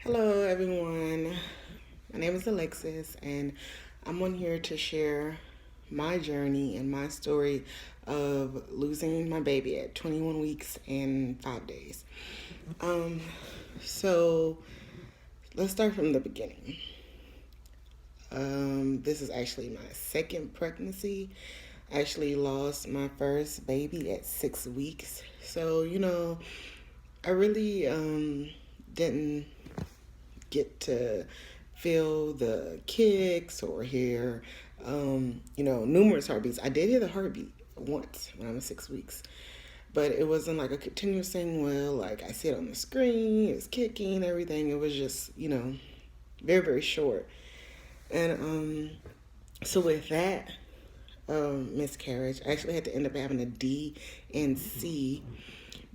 Hello, everyone. My name is Alexis, and I'm on here to share my journey and my story of losing my baby at 21 weeks and 5 days. Um, so let's start from the beginning. This is actually my second pregnancy. I actually lost my first baby at 6 weeks. So, I really didn't get to feel the kicks or hear, numerous heartbeats. I did hear the heartbeat once when I was 6 weeks, but it wasn't like a continuous thing. Well, like I see it on the screen, it's kicking, everything. It was just, very, very short. And so with that miscarriage, I actually had to end up having a D and C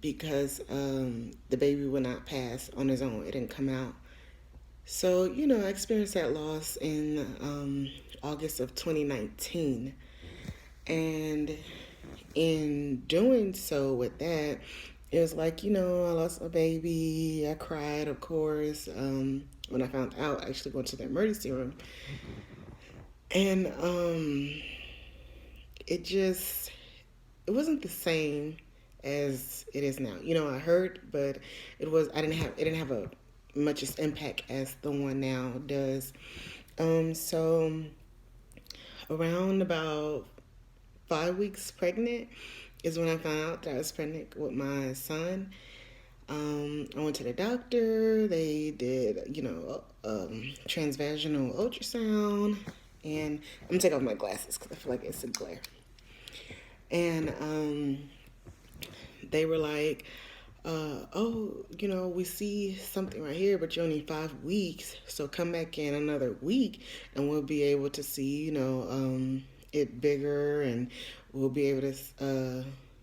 because the baby would not pass on his own. It didn't come out. So, I experienced that loss in August of 2019. And in doing so with that, it was like, I lost my baby. I cried, of course. When I found out, I actually went to the emergency room. And it wasn't the same as it is now. I heard, but it didn't have a much impact as the one now does. So around about 5 weeks pregnant is when I found out that I was pregnant with my son. I went to the doctor. They did, transvaginal ultrasound, and I'm gonna take off my glasses because I feel like it's a glare. And they were like, we see something right here, but you only 5 weeks, so come back in another week, and we'll be able to see, it bigger, and we'll be able to,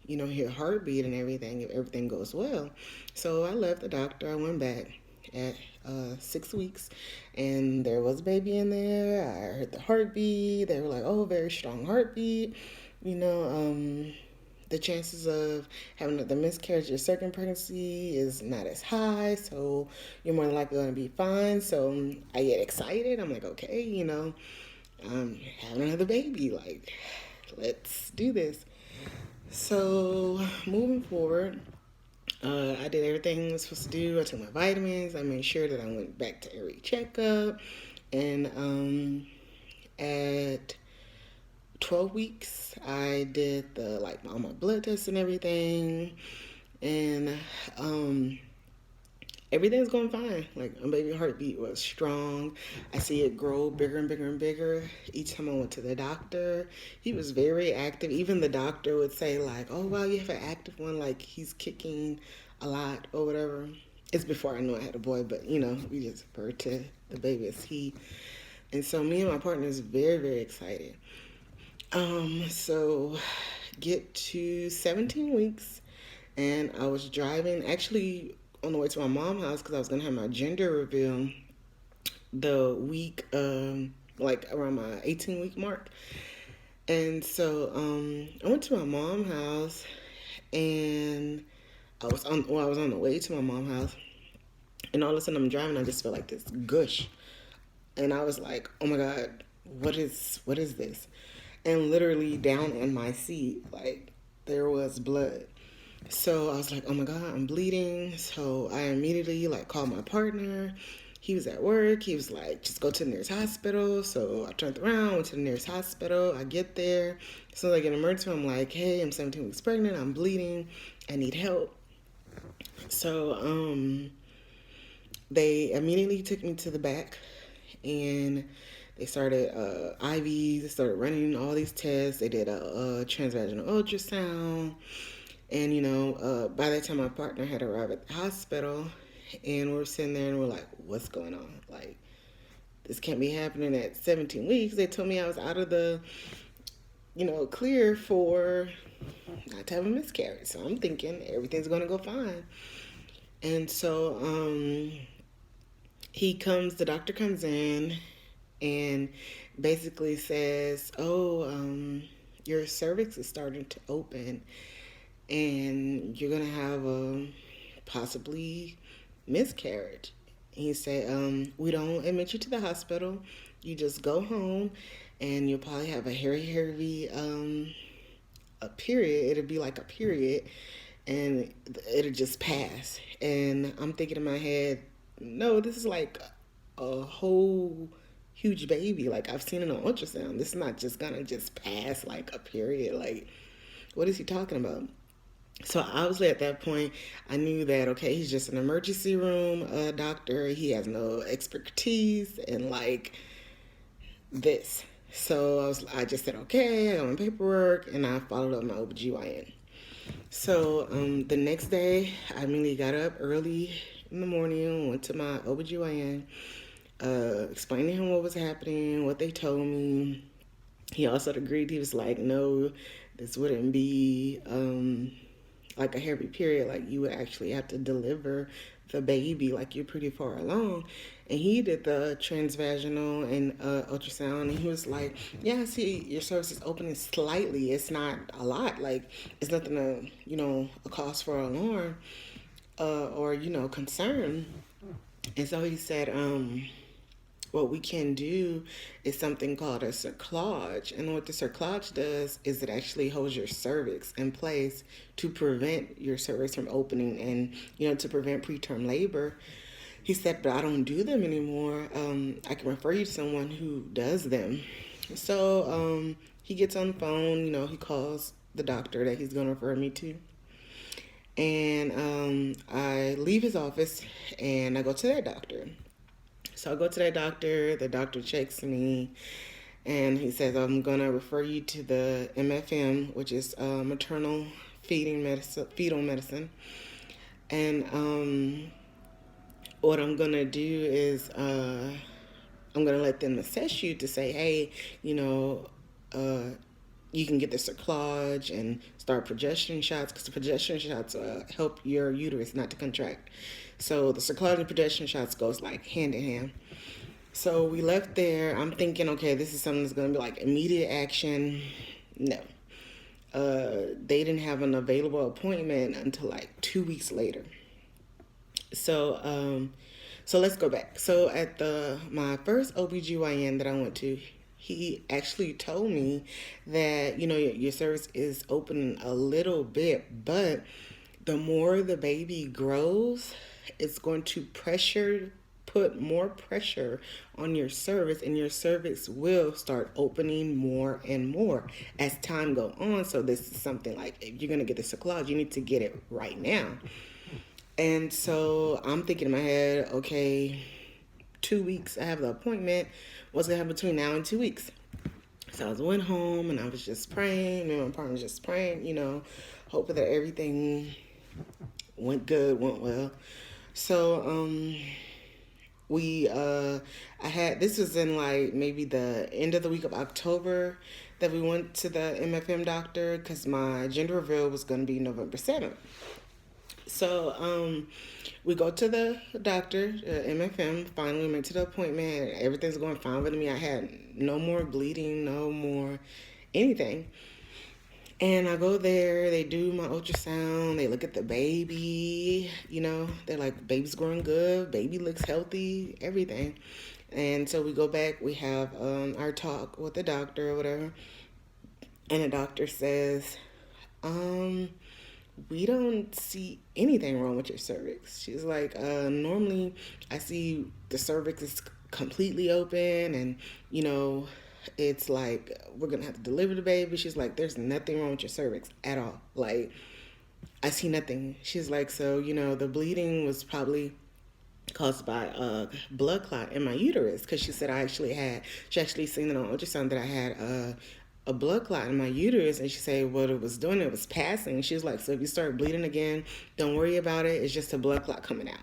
hear heartbeat and everything if everything goes well. So I left the doctor. I went back at 6 weeks, and there was a baby in there. I heard the heartbeat. They were like, "Oh, very strong heartbeat." You know, the chances of having another miscarriage or second pregnancy is not as high, so you're more likely going to be fine. So I get excited. I'm like, okay, I'm having another baby. Like, let's do this. So moving forward, I did everything I was supposed to do. I took my vitamins. I made sure that I went back to every checkup. And at 12 weeks, I did all my blood tests and everything. And everything's going fine. Like, my baby heartbeat was strong. I see it grow bigger and bigger and bigger each time I went to the doctor. He was very active. Even the doctor would say, like, "Oh, wow, you have an active one. Like, he's kicking a lot or whatever." It's before I knew I had a boy, but, we just referred to the baby as he. And so me and my partner is very, very excited. So get to 17 weeks, and I was driving actually on the way to my mom's house because I was gonna have my gender reveal the week, like around my 18-week mark. And so I went to my mom's house, and I was on the way to my mom's house, and all of a sudden I'm driving. I just felt like this gush, and I was like, "Oh my god, what is this?" And literally down in my seat, like there was blood. So I was like, "Oh my god, I'm bleeding." So I immediately like called my partner. He was at work. He was like, "Just go to the nearest hospital." So I turned around, went to the nearest hospital. I get there. So like in emergency, I'm like, "Hey, I'm 17 weeks pregnant. I'm bleeding. I need help." So they immediately took me to the back, and they started IVs. They started running all these tests. They did a transvaginal ultrasound. And, by that time, my partner had arrived at the hospital, and we're sitting there and we're like, what's going on? Like, this can't be happening at 17 weeks. They told me I was out of the, clear for not to have a miscarriage. So I'm thinking everything's going to go fine. And so the doctor comes in and basically says, "Oh, your cervix is starting to open, and you're gonna have a possibly miscarriage." He said, we don't admit you to the hospital. You just go home and you'll probably have a hairy, a period. It'll be like a period and it'll just pass. And I'm thinking in my head, no, this is like a whole huge baby. Like I've seen it on ultrasound. This is not just gonna just pass like a period. Like, what is he talking about? So obviously at that point, I knew that okay, he's just an emergency room doctor. He has no expertise in like this. So I just said okay, I got my paperwork, and I followed up my OBGYN. So the next day, I immediately got up early in the morning, went to my OBGYN, explained to him what was happening, what they told me. He also agreed. He was like, no, this wouldn't be like a heavy period. Like you would actually have to deliver the baby. Like you're pretty far along. And he did the transvaginal and ultrasound, and he was like, "Yeah, I see your cervix is opening slightly. It's not a lot. Like it's nothing to a cause for alarm or concern." And so he said, what we can do is something called a cerclage. And what the cerclage does is it actually holds your cervix in place to prevent your cervix from opening and, to prevent preterm labor. He said, but I don't do them anymore. I can refer you to someone who does them. So he gets on the phone, he calls the doctor that he's going to refer me to. And I leave his office and I go to that doctor. So I go to that doctor, the doctor checks me, and he says, I'm going to refer you to the MFM, which is maternal fetal medicine. And what I'm going to do is I'm going to let them assess you to say, hey, you can get the cerclage and start progesterone shots, because the progesterone shots help your uterus not to contract. So the cerclage and progesterone shots goes like hand in hand. So we left there. I'm thinking, okay, this is something that's going to be like immediate action. No. They didn't have an available appointment until like 2 weeks later. So let's go back. So at my first OBGYN that I went to, he actually told me that, your cervix is open a little bit, but the more the baby grows, it's going to put more pressure on your cervix, and your cervix will start opening more and more as time go on. So this is something like, if you're going to get the cerclage, you need to get it right now. And so I'm thinking in my head, okay, 2 weeks, I have the appointment. What's going to happen between now and 2 weeks? So I went home and I was just praying, and my partner was just praying, hoping that everything went good, went well. So this was in like maybe the end of the week of October that we went to the MFM doctor, because my gender reveal was going to be November 7th. So we go to the doctor, MFM, finally went to the appointment. Everything's going fine with me. I had no more bleeding, no more anything. And I go there, they do my ultrasound, they look at the baby, they're like, baby's growing good, baby looks healthy, everything. And so we go back, we have our talk with the doctor or whatever. And the doctor says, we don't see anything wrong with your cervix. She's like, normally I see the cervix is completely open and, it's like, we're going to have to deliver the baby. She's like, there's nothing wrong with your cervix at all. Like, I see nothing. She's like, so, the bleeding was probably caused by a blood clot in my uterus. Because she said she actually seen it on ultrasound that I had a blood clot in my uterus. And she said what it was doing, it was passing. She was like, so if you start bleeding again, don't worry about it. It's just a blood clot coming out.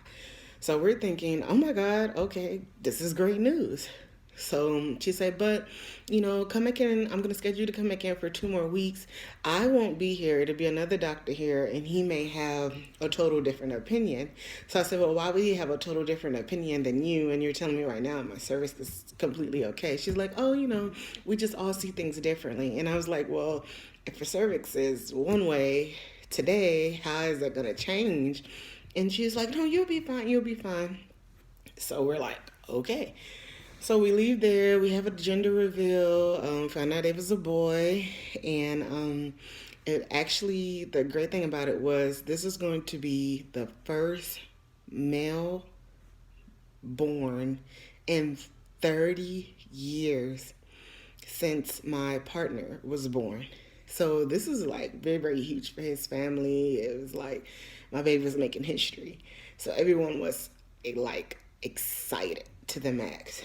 So we're thinking, oh my God, okay, this is great news. So she said, but, come back in. I'm going to schedule you to come back in for 2 more weeks. I won't be here. It'll be another doctor here, and he may have a total different opinion. So I said, well, why would he have a total different opinion than you? And you're telling me right now my cervix is completely okay. She's like, oh, we just all see things differently. And I was like, well, if your cervix is one way today, how is that going to change? And she's like, no, you'll be fine. You'll be fine. So we're like, okay. So we leave there. We have a gender reveal. Found out it was a boy, and it actually, the great thing about it was this is going to be the first male born in 30 years since my partner was born. So this is like very, very huge for his family. It was like my baby was making history. So everyone was like excited to the max.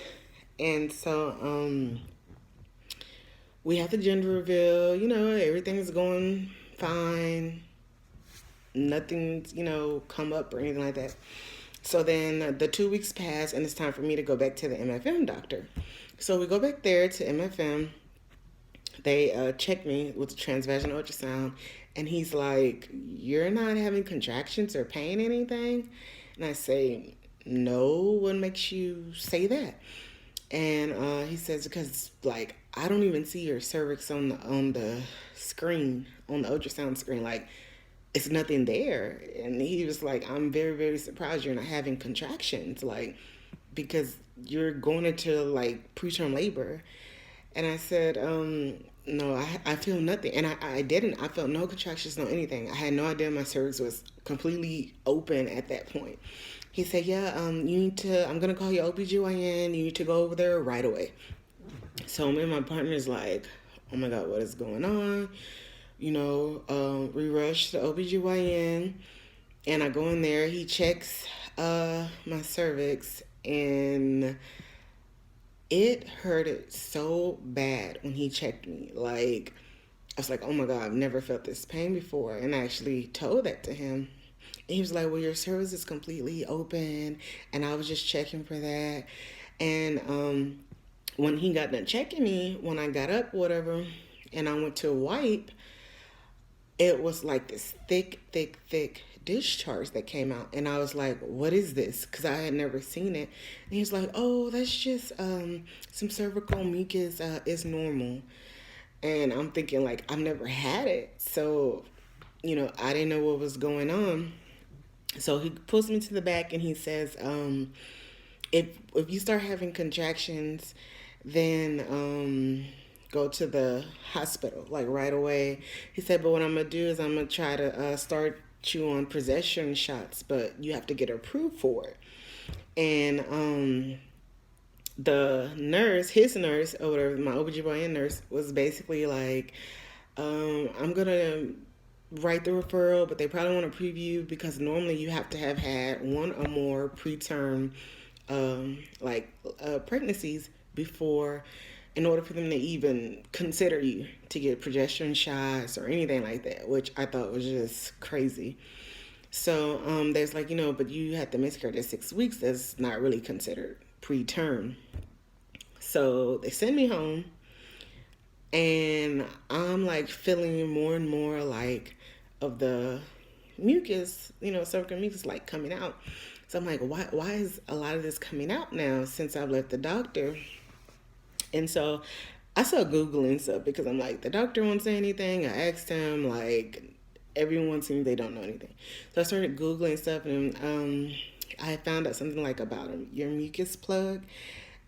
And so we had the gender reveal, everything's going fine. Nothing's, come up or anything like that. So then the 2 weeks pass and it's time for me to go back to the MFM doctor. So we go back there to MFM. They check me with the transvaginal ultrasound, and he's like, "You're not having contractions or pain, anything?" And I say, "No, what makes you say that?" And he says, "Because like I don't even see your cervix on the screen, on the ultrasound screen, like it's nothing there." And he was like, "I'm very, very surprised you're not having contractions, like because you're going into like preterm labor." And I said, "No, I feel nothing." And I didn't. I felt no contractions, no anything. I had no idea my cervix was completely open at that point. He said, "Yeah, you need to, I'm going to call your OBGYN. You need to go over there right away." So me and my partner's like, "Oh my God, what is going on?" We rush to OBGYN, and I go in there. He checks my cervix, and it hurted so bad when he checked me. Like, I was like, "Oh my God, I've never felt this pain before." And I actually told that to him. And he was like, "Well, your cervix is completely open." And I was just checking for that. And when he got done checking me, when I got up, whatever, and I went to wipe, it was like this thick, thick, thick discharge that came out. And I was like, "What is this?" Because I had never seen it. And he was like, "Oh, that's just some cervical mucus. Is normal." And I'm thinking, like, I've never had it. So, I didn't know what was going on. So he pulls me to the back and he says, if you start having contractions, then go to the hospital like right away. He said, "But what I'm gonna do is I'm gonna try to start you on progesterone shots, but you have to get approved for it." And the nurse, his nurse or whatever, my OBGYN nurse, was basically like, "I'm gonna write the referral, but they probably want to preview because normally you have to have had one or more preterm pregnancies before, in order for them to even consider you to get progesterone shots or anything like that," which I thought was just crazy. So there's like, but you had to miscarriage at 6 weeks. That's not really considered preterm. So they send me home, and I'm like feeling more and more like of the mucus, cervical mucus like coming out. So I'm like, why is a lot of this coming out now since I've left the doctor? And so I started Googling stuff because I'm like, the doctor won't say anything. I asked him, like, everyone seems they don't know anything. So I started Googling stuff, and I found out something like about your mucus plug.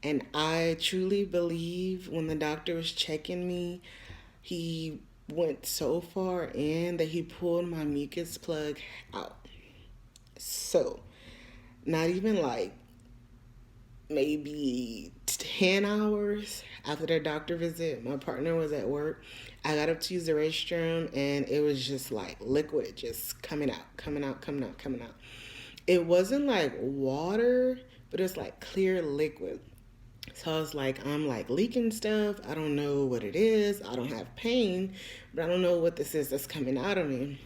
And I truly believe when the doctor was checking me, he went so far in that he pulled my mucus plug out. So, not even like maybe 10 hours after their doctor visit, my partner was at work. I got up to use the restroom, and it was just like liquid just coming out, coming out, coming out, coming out. It wasn't like water, but it's like clear liquid. So I was like, "I'm like leaking stuff. I don't know what it is. I don't have pain, but I don't know what this is that's coming out of me."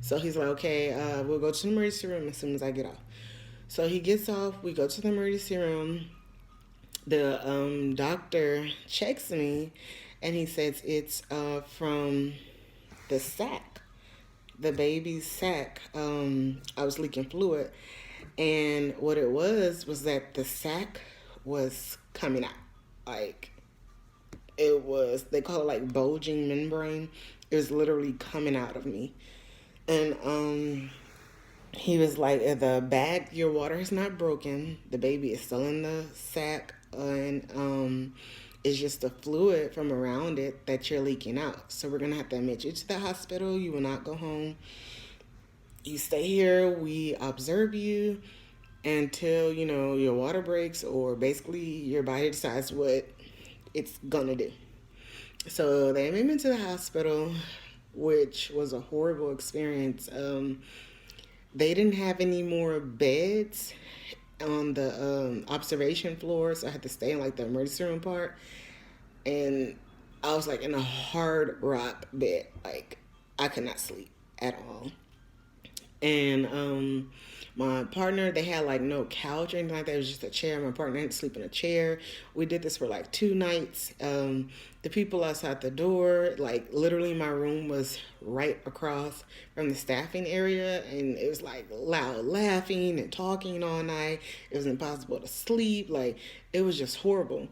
So he's like, "Okay, we'll go to the emergency room as soon as I get off." So he gets off. We go to the emergency room. The doctor checks me, and he says it's from the sac, the baby's sac. I was leaking fluid, and what it was that the sac was coming out. Like, it was, they call it like bulging membrane. It was literally coming out of me. And He was like, the bag, your water is not broken. The baby is still in the sack, and it's just the fluid from around it that you're leaking out. So we're gonna have to admit you to the hospital. You will not go home. You stay here. We observe you until your water breaks, or basically your body decides what it's gonna do. So they admitted me to the hospital, which was a horrible experience. They didn't have any more beds on the observation floor, so I had to stay in like the emergency room part, and I was like in a hard rock bed, like I could not sleep at all. And my partner, they had like no couch or anything like that. It was just a chair. My partner had to sleep in a chair. We did this for like 2 nights. The people outside the door, like literally my room was right across from the staffing area, and it was like loud laughing and talking all night. It was impossible to sleep. Like it was just horrible.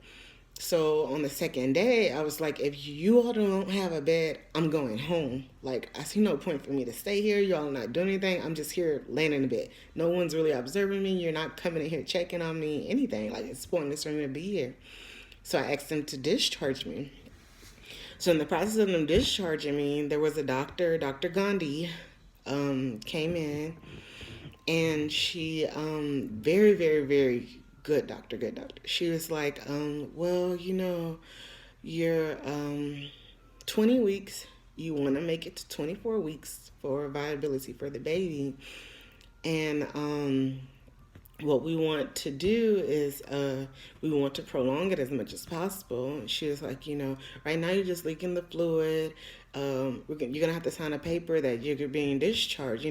So on the second day, I was like, if you all don't have a bed, I'm going home. Like, I see no point for me to stay here. Y'all are not doing anything. I'm just here laying in the bed. No one's really observing me. You're not coming in here checking on me, anything. Like, it's pointless for me to be here. So I asked them to discharge me. So in the process of them discharging me, there was a doctor, Dr. Gandhi, came in, and she very, very, very good doctor, good doctor. She was like, well, you're 20 weeks. You want to make it to 24 weeks for viability for the baby. And what we want to do is we want to prolong it as much as possible. And she was like, right now you're just leaking the fluid. You're going to have to sign a paper that you're being discharged,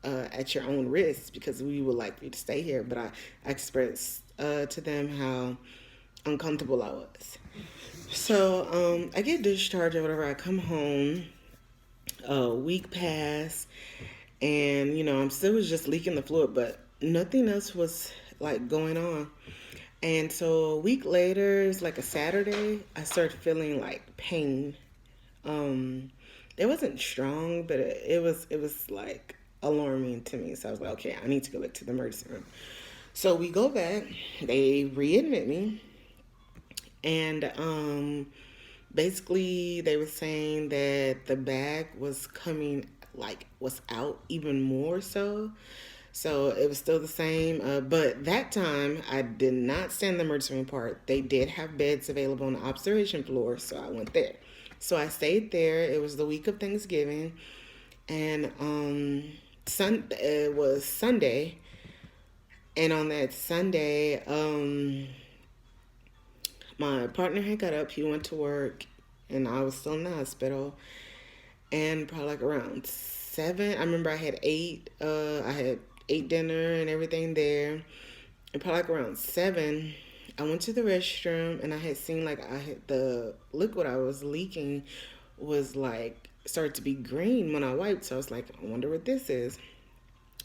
at your own risk, because we would like you to stay here. But I expressed to them how uncomfortable I was. So I get discharged or whatever. I come home. A week passed, and I'm still was just leaking the fluid, but nothing else was like going on. And so a week later, it's like a Saturday, I started feeling like pain. It wasn't strong, but it was like alarming to me. So I was like, okay, I need to go back to the emergency room. So we go back. They readmit me, and basically they were saying that the bag was coming, like was out even more so. So it was still the same. But that time I did not stay in the emergency room part. They did have beds available on the observation floor, so I went there. So I stayed there. It was the week of Thanksgiving, and it was Sunday, and on that Sunday, my partner had got up. He went to work, and I was still in the hospital. And probably like around 7, I remember I had ate. I had ate dinner and everything there. And probably like around 7, I went to the restroom, and I had seen like the liquid I was leaking was like started to be green when I wiped. So I was like, I wonder what this is.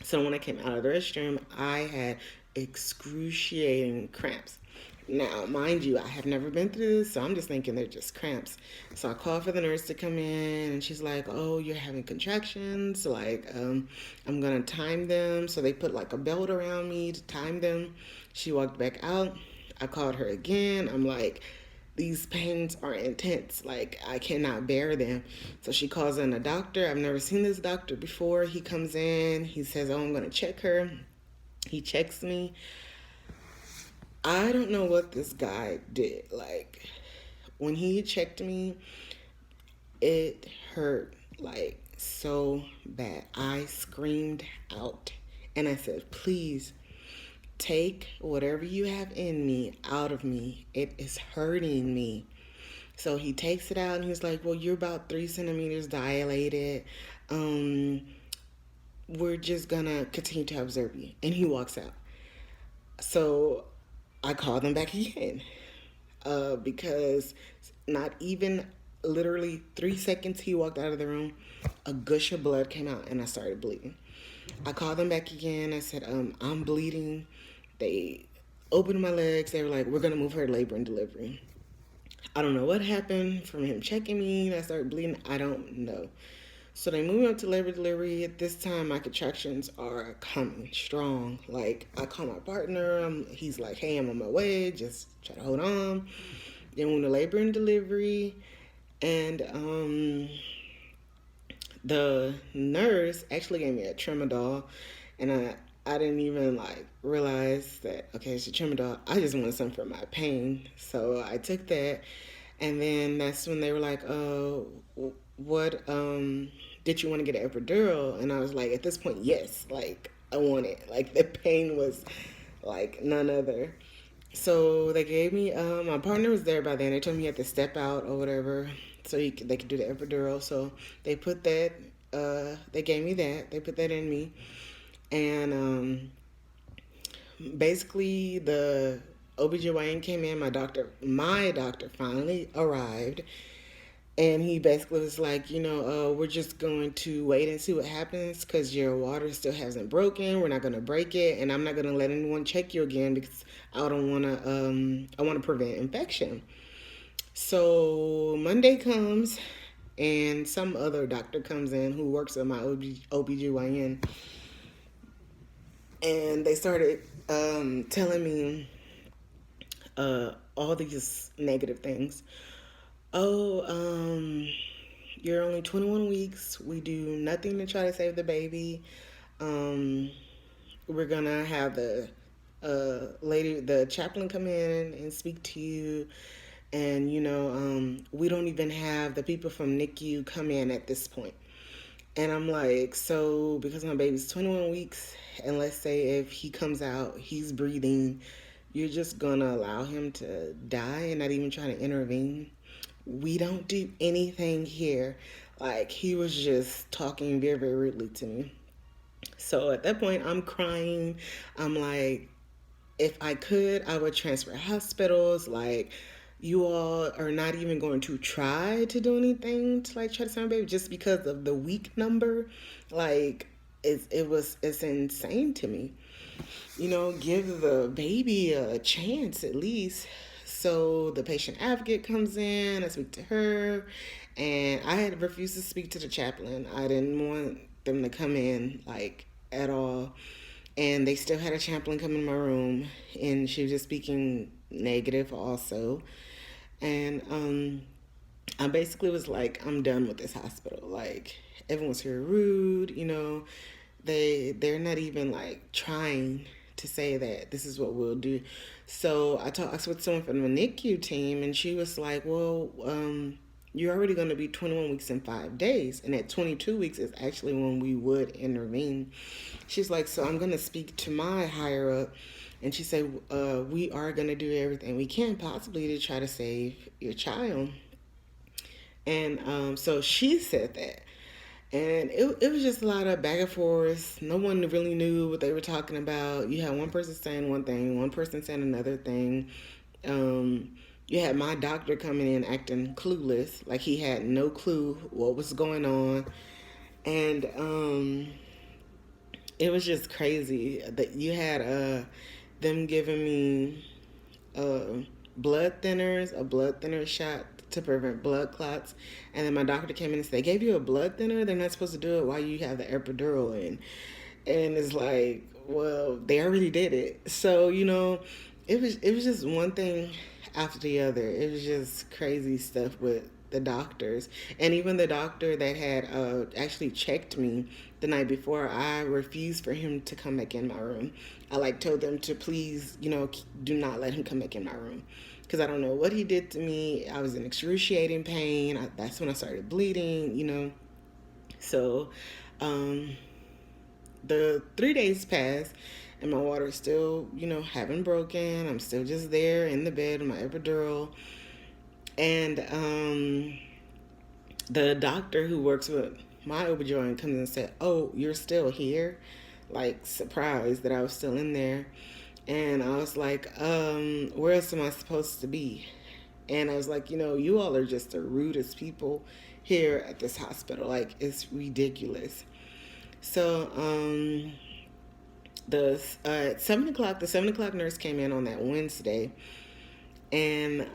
So when I came out of the restroom, I had excruciating cramps. Now, mind you, I have never been through this, so I'm just thinking they're just cramps. So I called for the nurse to come in, and she's like, "Oh, you're having contractions. Like, I'm gonna time them." So they put like a belt around me to time them. She walked back out. I called her again. I'm like, these pains are intense. Like, I cannot bear them. So she calls in a doctor. I've never seen this doctor before. He comes in. He says, "Oh, I'm gonna check her." He checks me. I don't know what this guy did. Like, when he checked me, it hurt like so bad. I screamed out, and I said, "Please take whatever you have in me out of me. It is hurting me." So he takes it out, and he's like, "Well, you're about 3 centimeters dilated. We're just gonna continue to observe you." And he walks out. So I called him back again, because not even literally 3 seconds he walked out of the room, a gush of blood came out, and I started bleeding. I called them back again. I said, "I'm bleeding." They opened my legs. They were like, "We're gonna move her to labor and delivery." I don't know what happened from him checking me. I started bleeding. I don't know. So they moved me up to labor delivery. At this time, my contractions are coming strong. Like, I call my partner. He's like, hey, I'm on my way. Just try to hold on. Then went to labor and delivery. And the nurse actually gave me a tramadol. And I didn't even like realize that, okay, it's a tramadol. I just wanted something for my pain. So I took that. And then that's when they were like, what, did you want to get an epidural? And I was like, at this point, yes, like, I want it. Like, the pain was like none other. So they gave me, my partner was there by then. They told me he had to step out or whatever so they could do the epidural. So they put that, they gave me that. They put that in me. And basically, the OBGYN came in. My doctor finally arrived. And he basically was like, we're just going to wait and see what happens because your water still hasn't broken. We're not going to break it, and I'm not going to let anyone check you again because I don't want to. I want to prevent infection. So Monday comes, and some other doctor comes in who works at my OBGYN, and they started telling me all these negative things. Oh, you're only 21 weeks. We do nothing to try to save the baby. Um, we're gonna have the chaplain come in and speak to you. And, we don't even have the people from NICU come in at this point. And I'm like, so because my baby's 21 weeks, and let's say if he comes out, he's breathing, you're just gonna allow him to die and not even try to intervene? We don't do anything here. Like, he was just talking very, very rudely to me. So at that point, I'm crying. I'm like, if I could, I would transfer hospitals. Like, you all are not even going to try to do anything to like try to save my baby just because of the week number. Like, it's insane to me. Give the baby a chance at least. So the patient advocate comes in, I speak to her, and I had refused to speak to the chaplain. I didn't want them to come in, like, at all. And they still had a chaplain come in my room, and she was just speaking negative also. And I basically was like, I'm done with this hospital. Like, everyone's here rude, they're not even like trying to say that this is what we'll do. So I spoke with someone from the NICU team, and she was like, well, you're already going to be 21 weeks in 5 days, and at 22 weeks is actually when we would intervene. She's like, so I'm going to speak to my higher up, and she said, we are going to do everything we can possibly to try to save your child. And so she said that. And it was just a lot of back and forth. No one really knew what they were talking about. You had one person saying one thing, one person saying another thing. You had my doctor coming in acting clueless, like he had no clue what was going on. And it was just crazy that you had them giving me blood thinners, a blood thinner shot to prevent blood clots. And then my doctor came in and said, they gave you a blood thinner? They're not supposed to do it while you have the epidural in. And it's like, well, they already did it. So, it was just one thing after the other. It was just crazy stuff with the doctors. And even the doctor that had actually checked me the night before, I refused for him to come back in my room. I told them to please, do not let him come back in my room. Because I don't know what he did to me. I was in excruciating pain. That's when I started bleeding, So the 3 days passed, and my water still, haven't broken. I'm still just there in the bed with my epidural. And the doctor who works with my OB/GYN comes and said, oh, you're still here? Like, surprised that I was still in there. And I was like, where else am I supposed to be? And I was like, you all are just the rudest people here at this hospital. Like, it's ridiculous. So, at 7 o'clock, the 7 o'clock nurse came in on that Wednesday, and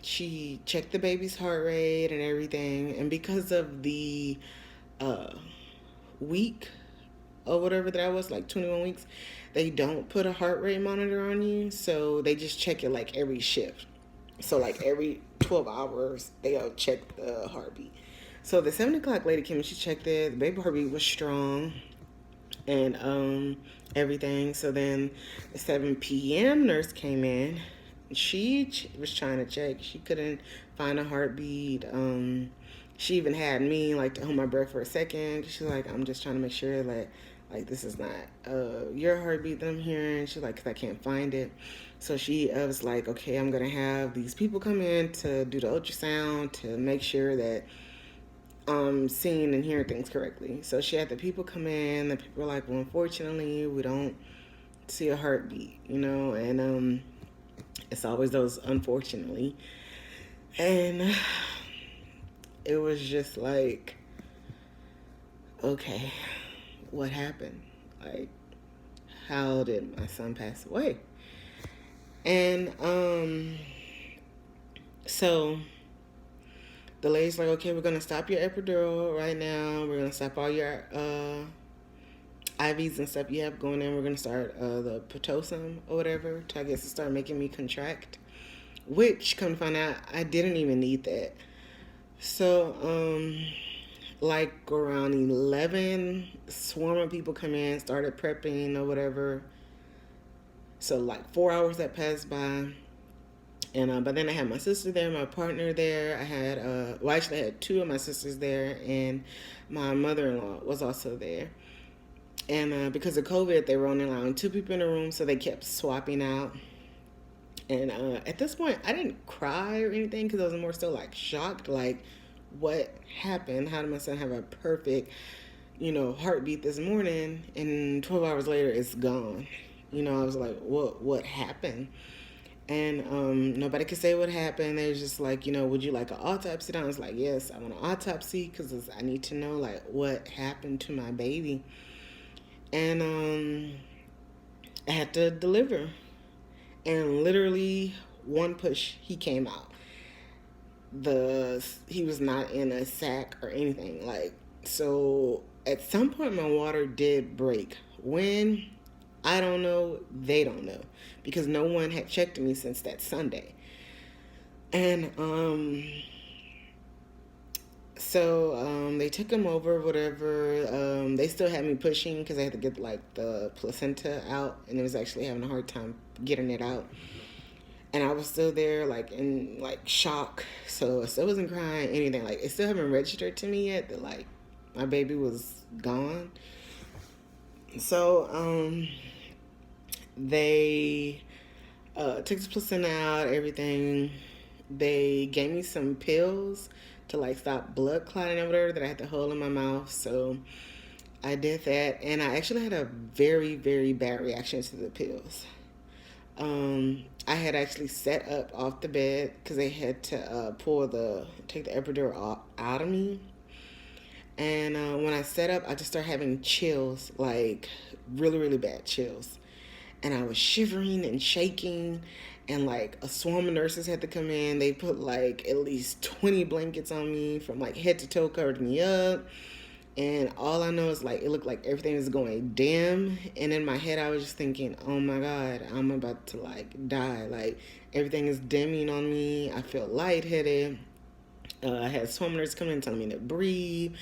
she checked the baby's heart rate and everything. And because of the uh, week or whatever that I was, like 21 weeks, they don't put a heart rate monitor on you. So they just check it like every shift. So like every 12 hours, they'll check the heartbeat. So the 7 o'clock lady came and she checked it. The baby heartbeat was strong and everything. So then the 7 p.m. nurse came in. She was trying to check. She couldn't find a heartbeat. She even had me like to hold my breath for a second. She's like, I'm just trying to make sure that like this is not your heartbeat that I'm hearing. She's like, 'cause I can't find it. So she was like, okay, I'm gonna have these people come in to do the ultrasound to make sure that seeing and hearing things correctly. So she had the people come in. The people were like, well, unfortunately, we don't see a heartbeat, and it's always those unfortunately. And it was just like, okay, what happened? Like, how did my son pass away? And so the lady's like, okay, we're gonna stop your epidural right now. We're gonna stop all your IVs and stuff you have going in. We're gonna start the Pitocin or whatever to, I guess, to start making me contract. Which, come to find out, I didn't even need that. So, like around 11, swarm of people come in, started prepping or whatever. So like 4 hours that passed by. And but then I had my sister there, my partner there. I had actually I had two of my sisters there, and my mother-in-law was also there. And because of COVID, they were only allowing two people in the room, so they kept swapping out. And at this point, I didn't cry or anything because I was more still like shocked, like what happened? How did my son have a perfect, heartbeat this morning, and 12 hours later it's gone? I was like, what happened? And nobody could say what happened. They was just like, would you like an autopsy done? I was like, yes, I want an autopsy because I need to know like what happened to my baby. And I had to deliver. And literally one push, he came out. He was not in a sack or anything. Like, so at some point my water did break. When? I don't know. They don't know because no one had checked me since that Sunday. And so they took him over, whatever. They still had me pushing because I had to get like the placenta out, and it was actually having a hard time getting it out. And I was still there, like in like shock. So I still wasn't crying, anything. Like it still haven't registered to me yet that like my baby was gone. So they took the placenta out, everything. They gave me some pills to like stop blood clotting or whatever that I had to hold in my mouth. So I did that, and I actually had a very, very bad reaction to the pills. I had actually sat up off the bed because they had to take the epidural out of me. And when I sat up, I just started having chills, like really, really bad chills. And I was shivering and shaking, and like a swarm of nurses had to come in. They put like at least 20 blankets on me from like head to toe, covered me up. And all I know is like it looked like everything was going dim. And in my head I was just thinking, oh my God, I'm about to like die. Like everything is dimming on me. I feel lightheaded. I had swimmers come in telling me to breathe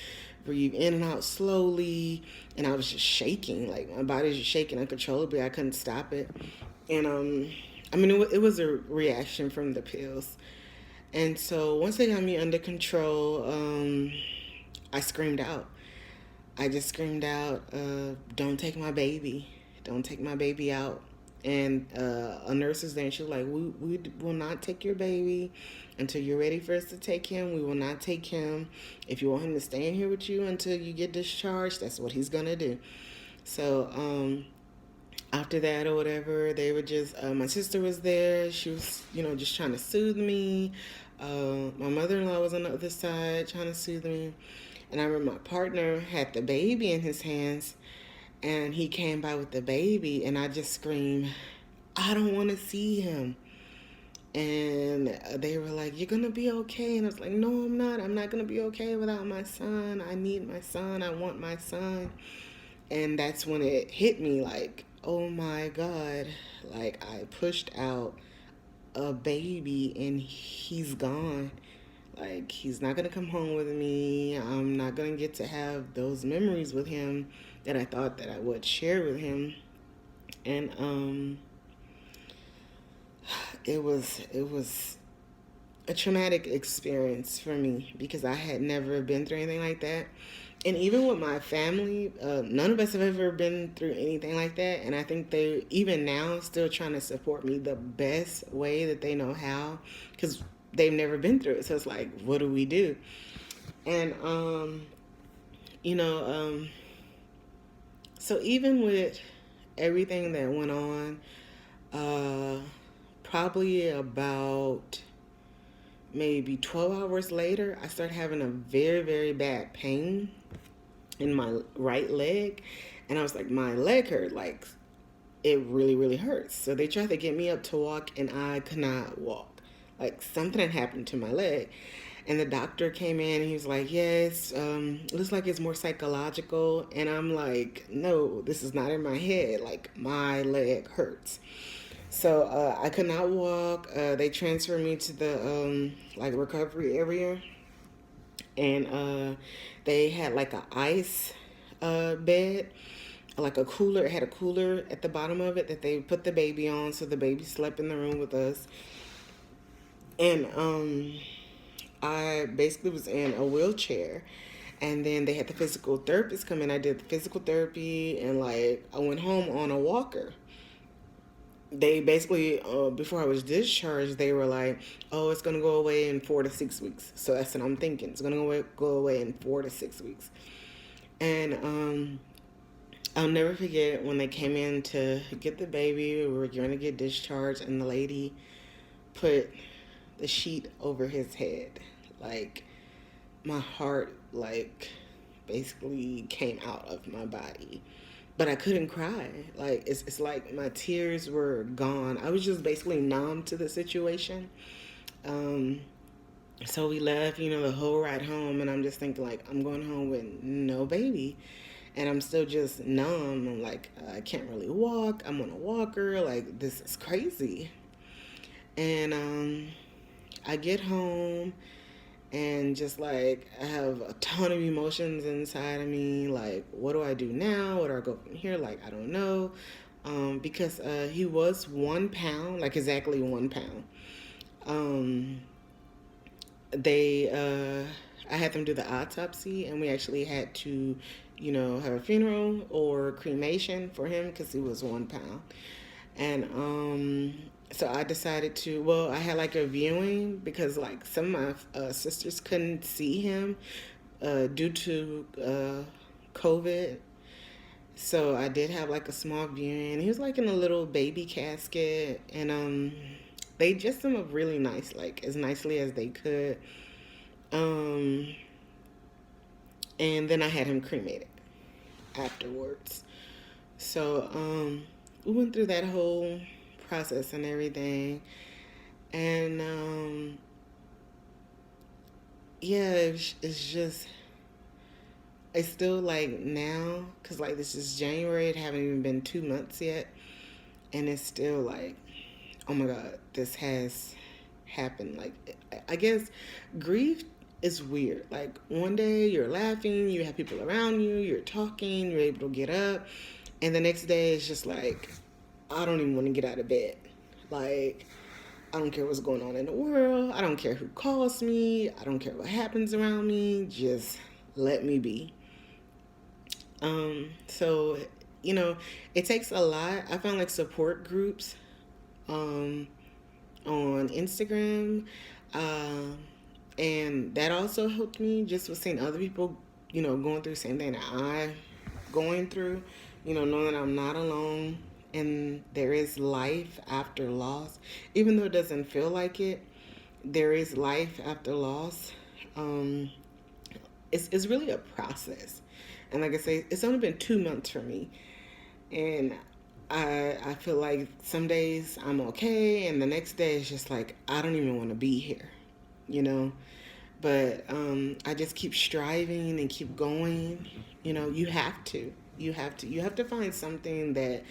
in and out slowly, and I was just shaking. Like my body was just shaking uncontrollably. I couldn't stop it, and it was a reaction from the pills. And so once they got me under control, I screamed out. I just screamed out, "Don't take my baby! Don't take my baby out!" And a nurse was there, and she was like, we will not take your baby until you're ready for us to take him. We will not take him. If you want him to stay in here with you until you get discharged, that's what he's going to do. So after that or whatever, they were just, my sister was there. She was, just trying to soothe me. My mother-in-law was on the other side trying to soothe me. And I remember my partner had the baby in his hands, and he came by with the baby, and I just screamed, I don't want to see him. And they were like, "You're gonna be okay." And I was like, "No, I'm not. I'm not gonna be okay without my son. I need my son. I want my son." And that's when it hit me like, oh my God. Like, I pushed out a baby and he's gone. Like, he's not gonna come home with me. I'm not gonna get to have those memories with him that I thought that I would share with him. And it was a traumatic experience for me because I had never been through anything like that. And even with my family, none of us have ever been through anything like that. And I think they, even now, still trying to support me the best way that they know how because they've never been through it. So it's like, what do we do? And, you know, so even with everything that went on, uh, probably about maybe 12 hours later, I started having a very, very bad pain in my right leg. And I was like, my leg hurt. Like, it really, really hurts. So they tried to get me up to walk, and I could not walk. Like, something had happened to my leg. And the doctor came in and he was like, yes, it looks like it's more psychological. And I'm like, no, this is not in my head. Like, my leg hurts. So I could not walk. They transferred me to the like recovery area, and they had like a ice bed, like a cooler. It had a cooler at the bottom of it that they put the baby on, so the baby slept in the room with us. And I basically was in a wheelchair. And then they had the physical therapist come in. I did the physical therapy, and like I went home on a walker. They basically, before I was discharged, they were like, "Oh, it's gonna go away in 4 to 6 weeks." So that's what I'm thinking. It's gonna go away in 4 to 6 weeks. And I'll never forget when they came in to get the baby. We were going to get discharged, and the lady put the sheet over his head. Like, my heart, like, basically came out of my body. But I couldn't cry. Like, it's like my tears were gone. I was just basically numb to the situation. Um, so we left, the whole ride home, and I'm just thinking, like, I'm going home with no baby. And I'm still just numb. I'm like, I can't really walk. I'm on a walker. Like, this is crazy. And I get home, and just like I have a ton of emotions inside of me. Like, what do I do now? Where do I go from here? Like, I don't know. Because he was 1 pound, like exactly 1 pound. Um, they I had them do the autopsy, and we actually had to, have a funeral or cremation for him because he was 1 pound. And so I decided to, well, I had like a viewing because like some of my sisters couldn't see him due to COVID. So I did have like a small viewing. He was like in a little baby casket, and they dressed him up really nice, like as nicely as they could. Um, and then I had him cremated afterwards. So we went through that whole process and everything. And yeah, it's just, it's still like now, because like this is January, it haven't even been 2 months yet. And it's still like, oh my God, this has happened. Like, I guess grief is weird. Like, one day you're laughing, you have people around you, you're talking, you're able to get up. And the next day it's just like, I don't even want to get out of bed. Like, I don't care what's going on in the world. I don't care who calls me. I don't care what happens around me. Just let me be. So, it takes a lot. I found like support groups um, on Instagram. Um, and that also helped me just with seeing other people, going through the same thing that I'm going through, knowing that I'm not alone and there is life after loss. Even though it doesn't feel like it, there is life after loss. Um, it's really a process. And like I say, it's only been 2 months for me. And I feel like some days I'm okay, and the next day it's just like I don't even want to be here, you know. But I just keep striving and keep going. You know, you have to. You have to find something that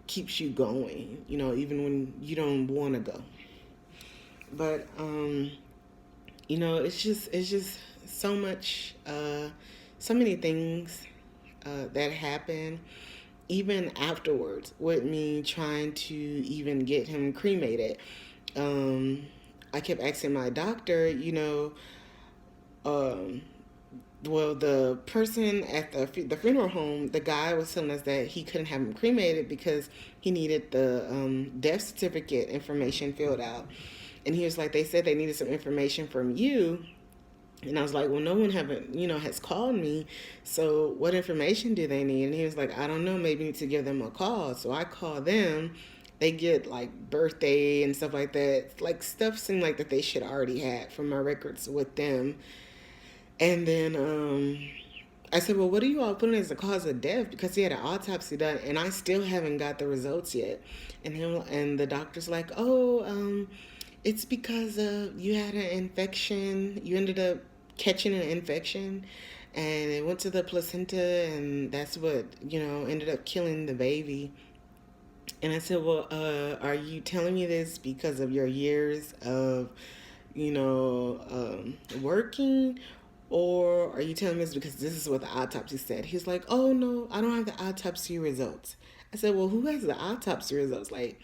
keeps you going. You know, even when you don't want to go. But you know, it's just so much, so many things that happen even afterwards with me trying to even get him cremated. Um, I kept asking my doctor, you know, um, well, the person at the funeral home, the guy was telling us that he couldn't have him cremated because he needed the death certificate information filled out, and he was like, they said they needed some information from you. And I was like, well, no one haven't, you know, has called me. So what information do they need? And he was like, I don't know. Maybe you need to give them a call. So I call them. They get like birthday and stuff like that. Like stuff seemed like that they should already had from my records with them. And then I said, well, what do you all put in as the cause of death? Because he had an autopsy done, and I still haven't got the results yet. And the doctor's like, oh, it's because you had an infection. You ended up catching an infection, and it went to the placenta, and that's what, you know, ended up killing the baby. And I said, well, are you telling me this because of your years of, you know, working? Or are you telling me this because this is what the autopsy said? He's like, oh, no, I don't have the autopsy results. I said, well, who has the autopsy results? Like,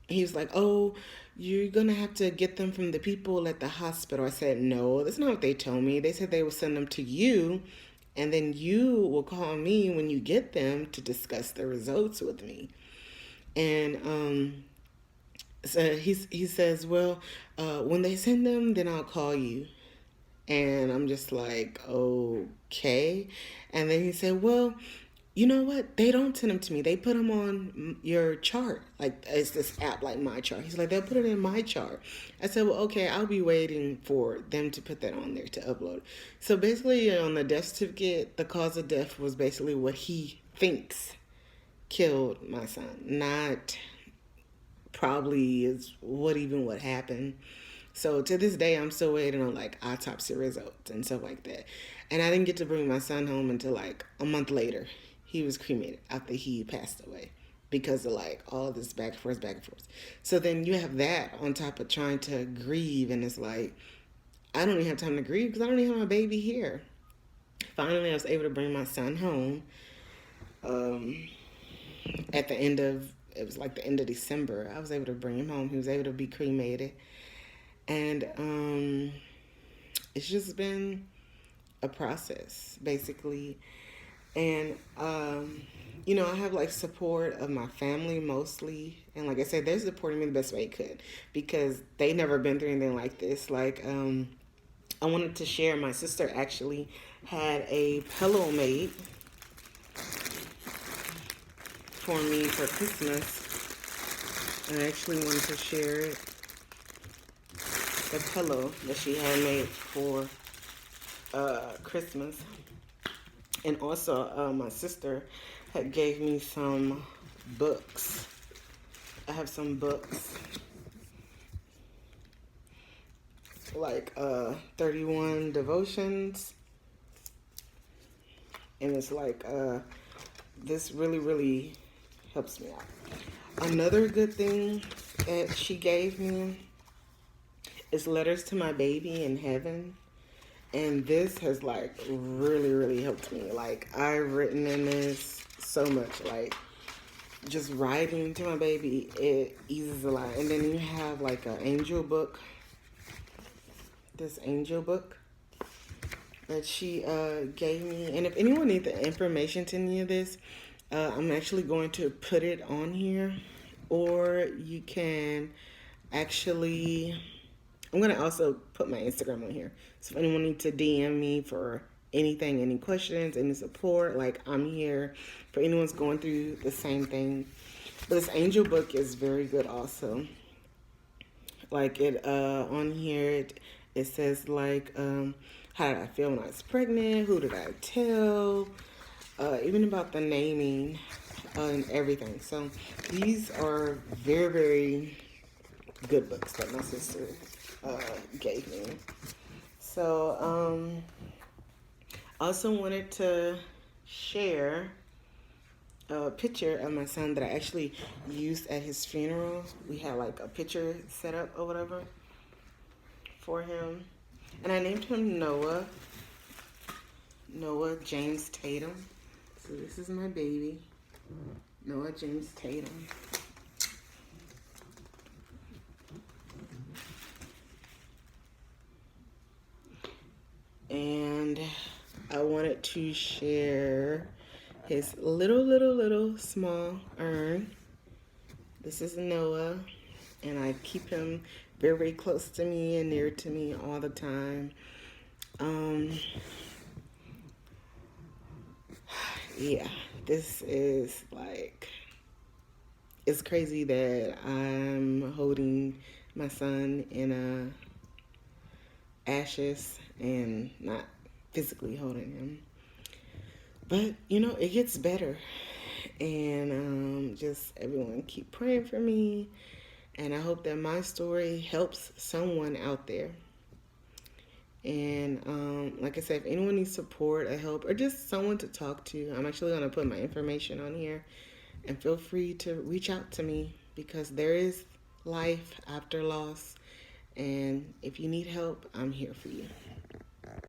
he was like, oh, you're going to have to get them from the people at the hospital. I said, no, that's not what they told me. They said they would send them to you, and then you will call me when you get them to discuss the results with me. And so he says, well, when they send them, then I'll call you. And I'm just like, okay. And then he said, well, you know what? They don't send them to me. They put them on your chart. Like, it's this app like My Chart. He's like, they'll put it in My Chart. I said, well, okay, I'll be waiting for them to put that on there to upload. So basically, on the death certificate, the cause of death was basically what he thinks killed my son, not probably is what happened. So to this day, I'm still waiting on like autopsy results and stuff like that. And I didn't get to bring my son home until like a month later. He was cremated after he passed away because of like all this back and forth, back and forth. So then you have that on top of trying to grieve, and it's like I don't even have time to grieve because I don't even have my baby here. Finally, I was able to bring my son home. Um, at the end of it was like the end of December. I was able to bring him home. He was able to be cremated, and it's just been a process basically. And you know, I have like support of my family mostly, and like I said, they're supporting me the best way they could because they never been through anything like this. Like I wanted to share. My sister actually had a pillow made for me for Christmas. I actually wanted to share it. The pillow that she had made for Christmas. And also, my sister had gave me some books. I have some books. Like 31 devotions. And it's like, this really, really helps me out. Another good thing that she gave me is letters to my baby in heaven. And this has like really, really helped me. Like I've written in this so much. Like just writing to my baby, it eases a lot. And then you have like an angel book. This angel book that she gave me. And if anyone needs the information to any of this, I'm actually going to put it on here. Or you can actually, I'm going to also put my Instagram on here. So if anyone needs to DM me for anything, any questions, any support, like I'm here for anyone's going through the same thing. But this angel book is very good also. Like it on here, it says like, how did I feel when I was pregnant? Who did I tell? Even about the naming. and everything. So these are very, very good books that my sister uh, gave me. So I also wanted to share a picture of my son that I actually used at his funeral. We had like a picture set up or whatever for him. And I named him Noah. Noah James Tatum. So this is my baby. Noah James Tatum. And I wanted to share his little small urn. This is Noah, and I keep him very, very close to me and near to me all the time. Yeah, this is like, it's crazy that I'm holding my son in ashes and not physically holding him. But, it gets better. And just everyone keep praying for me. And I hope that my story helps someone out there. And like I said, if anyone needs support or help or just someone to talk to, I'm actually going to put my information on here. And feel free to reach out to me because there is life after loss. And if you need help, I'm here for you.